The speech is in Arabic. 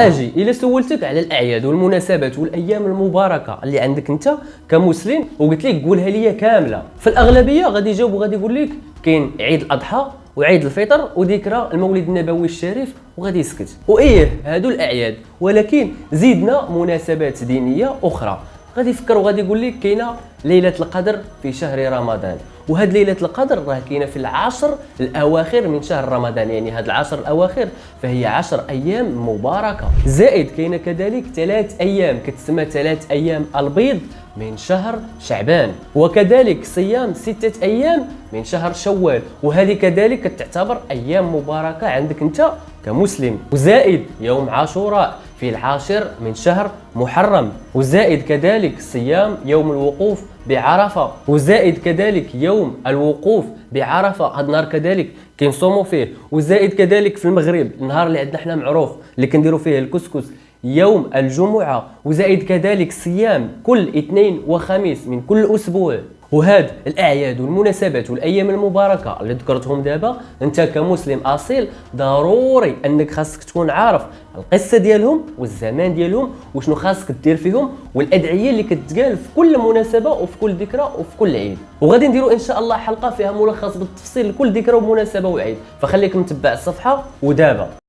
اجي الا سولتك على الاعياد والمناسبات والايام المباركه اللي عندك انت كمسلم وقلت لك قولها لي كامله، في الاغلبيه غادي يجاوب وغادي يقول لك كاين عيد الاضحى وعيد الفطر وذكرى المولد النبوي الشريف وغادي يسكت. وايه هادو الاعياد، ولكن زيدنا مناسبات دينيه اخرى. غادي يفكر وغادي يقول لك كاينه ليله القدر في شهر رمضان، وهاد ليله القدر راه كاينه في العشر الاواخر من شهر رمضان، يعني هاد العشر الاواخر فهي 10 ايام مباركه. زائد كاينه كذلك 3 ايام كتسمى 3 ايام البيض من شهر شعبان، وكذلك صيام 6 ايام من شهر شوال، وهذه كذلك تعتبر ايام مباركه عندك انت كمسلم. وزائد يوم عاشوراء في العاشر من شهر محرم، وزائد كذلك صيام يوم الوقوف بعرفه، وزائد كذلك يوم الوقوف بعرفه هذا النهار كذلك كنصوموا فيه، وزائد كذلك في المغرب النهار اللي عندنا حنا معروف اللي كنديروا فيه الكسكس يوم الجمعه، وزائد كذلك صيام كل اثنين وخميس من كل اسبوع. وهاد الاعياد والمناسبات والايام المباركه اللي ذكرتهم دابا انت كمسلم اصيل ضروري انك خاصك تكون عارف القصه ديالهم والزمان ديالهم وشنو خاصك دير فيهم والادعيه اللي كتقال في كل مناسبه وفي كل ذكرى وفي كل عيد. وغادي نديروا ان شاء الله حلقه فيها ملخص بالتفصيل لكل ذكرى ومناسبه وعيد، فخليك متبع الصفحه. ودابا